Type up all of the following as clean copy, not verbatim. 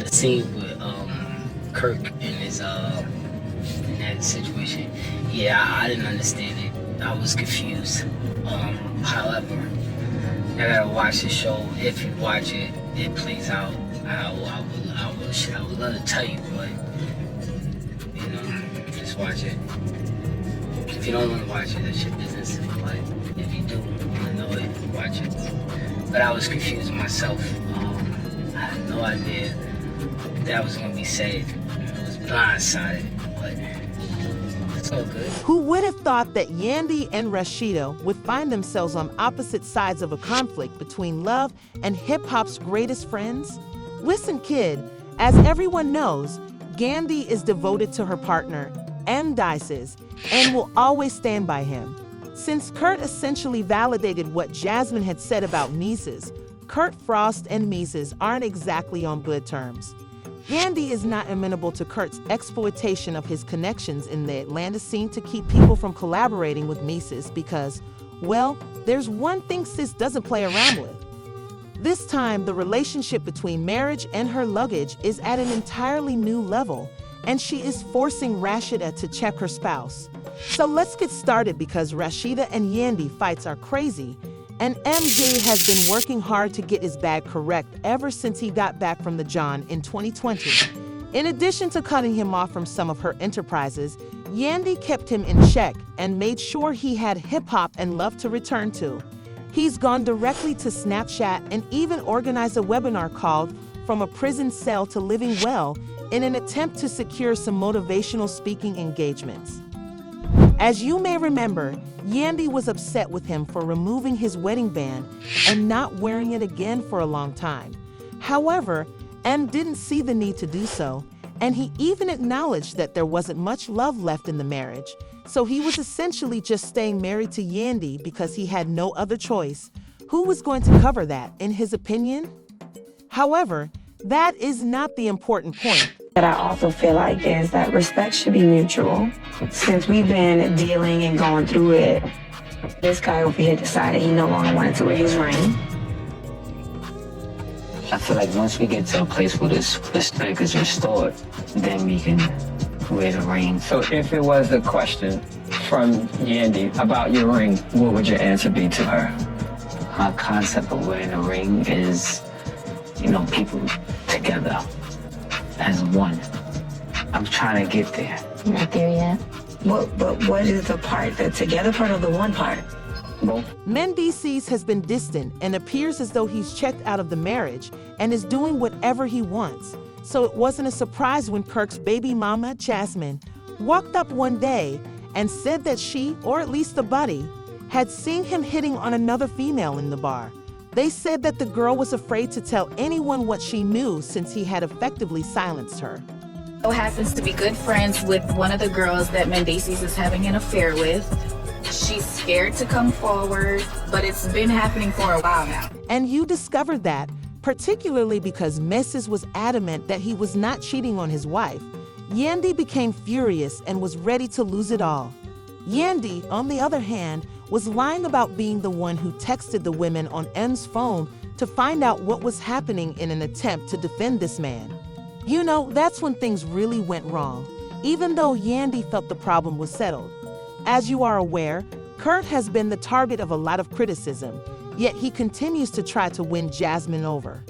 the scene with Kirk and his in that situation, yeah, I didn't understand it. I was confused. However, I gotta watch the show. If you watch it, it plays out. I would love to tell you, but you know, just watch it. If you don't want to watch it, that's your business. But if you do want to know it, watch it. But I was confused myself. I had no idea that was gonna be said. I was blindsided, but it's all good. Who would have thought that Yandy and Rasheeda would find themselves on opposite sides of a conflict between love and hip-hop's greatest friends? Listen, kid, as everyone knows, Yandy is devoted to her partner, Mendeecees, and will always stand by him. Since Kurt essentially validated what Jasmine had said about Mendeecees, Kurt Frost and Mendeecees aren't exactly on good terms. Yandy is not amenable to Kurt's exploitation of his connections in the Atlanta scene to keep people from collaborating with Mendeecees because, well, there's one thing sis doesn't play around with. This time, the relationship between Marriage and her luggage is at an entirely new level, and she is forcing Rasheeda to check her spouse. So let's get started because Rasheeda and Yandy fights are crazy, and MJ has been working hard to get his bag correct ever since he got back from the John in 2020. In addition to cutting him off from some of her enterprises, Yandy kept him in check and made sure he had hip-hop and love to return to. He's gone directly to Snapchat and even organized a webinar called From a Prison Cell to Living Well in an attempt to secure some motivational speaking engagements. As you may remember, Yandy was upset with him for removing his wedding band and not wearing it again for a long time. However, M didn't see the need to do so, and he even acknowledged that there wasn't much love left in the marriage, so he was essentially just staying married to Yandy because he had no other choice. Who was going to cover that, in his opinion? However, that is not the important point. That I also feel like is that respect should be mutual. Since we've been dealing and going through it, this guy over here decided he no longer wanted to wear his ring. I feel like once we get to a place where this respect is restored, then we can wear the ring. So if it was a question from Yandy about your ring, what would your answer be to her? My concept of wearing a ring is, people together as one. I'm trying to get there. You're not there yet. But what is the part, the together part or the one part? Both. Mendeecees has been distant and appears as though he's checked out of the marriage and is doing whatever he wants. So it wasn't a surprise when Kirk's baby mama, Jasmine, walked up one day and said that she, or at least the buddy, had seen him hitting on another female in the bar. They said that the girl was afraid to tell anyone what she knew since he had effectively silenced her. So happens to be good friends with one of the girls that Mendeecees is having an affair with. She's scared to come forward, but it's been happening for a while now. And you discovered that, particularly because Mendeecees was adamant that he was not cheating on his wife. Yandy became furious and was ready to lose it all. Yandy, on the other hand, was lying about being the one who texted the women on M's phone to find out what was happening in an attempt to defend this man. That's when things really went wrong, even though Yandy felt the problem was settled. As you are aware, Kurt has been the target of a lot of criticism, yet he continues to try to win Jasmine over.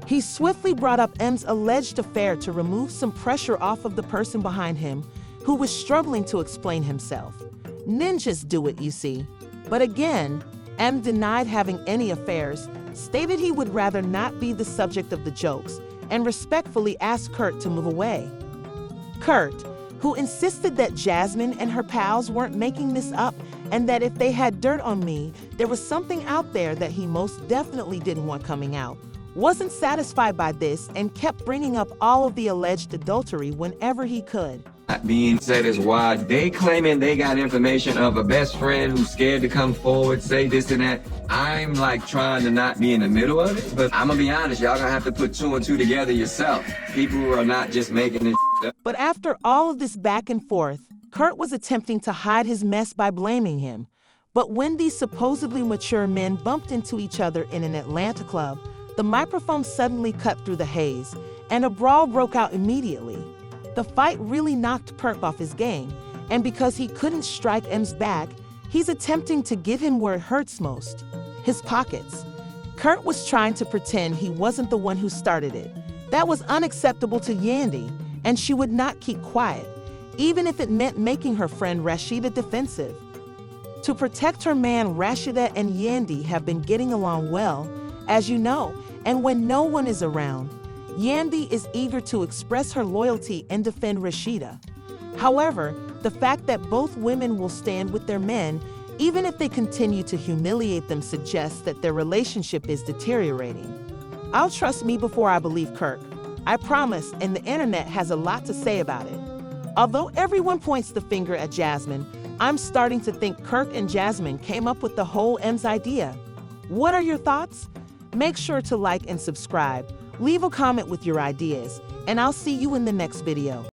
He swiftly brought up M's alleged affair to remove some pressure off of the person behind him who was struggling to explain himself. Ninjas do it, you see. But again, M denied having any affairs, stated he would rather not be the subject of the jokes, and respectfully asked Kurt to move away. Kurt, who insisted that Jasmine and her pals weren't making this up and that if they had dirt on me, there was something out there that he most definitely didn't want coming out, wasn't satisfied by this and kept bringing up all of the alleged adultery whenever he could. That being said is why they claiming they got information of a best friend who's scared to come forward, say this and that. I'm trying to not be in the middle of it, but I'm gonna be honest, y'all gonna have to put two and two together yourself. People are not just making this up. But after all of this back and forth, Kurt was attempting to hide his mess by blaming him. But when these supposedly mature men bumped into each other in an Atlanta club, the microphone suddenly cut through the haze, and a brawl broke out immediately. The fight really knocked Kirk off his game, and because he couldn't strike M's back, he's attempting to get him where it hurts most, his pockets. Kirk was trying to pretend he wasn't the one who started it. That was unacceptable to Yandy, and she would not keep quiet, even if it meant making her friend Rasheeda defensive. To protect her man, Rasheeda and Yandy have been getting along well, as you know, and when no one is around, Yandy is eager to express her loyalty and defend Rasheeda. However, the fact that both women will stand with their men, even if they continue to humiliate them, suggests that their relationship is deteriorating. I'll trust me before I believe Kirk. I promise, and the internet has a lot to say about it. Although everyone points the finger at Jasmine, I'm starting to think Kirk and Jasmine came up with the whole M's idea. What are your thoughts? Make sure to like and subscribe. Leave a comment with your ideas, and I'll see you in the next video.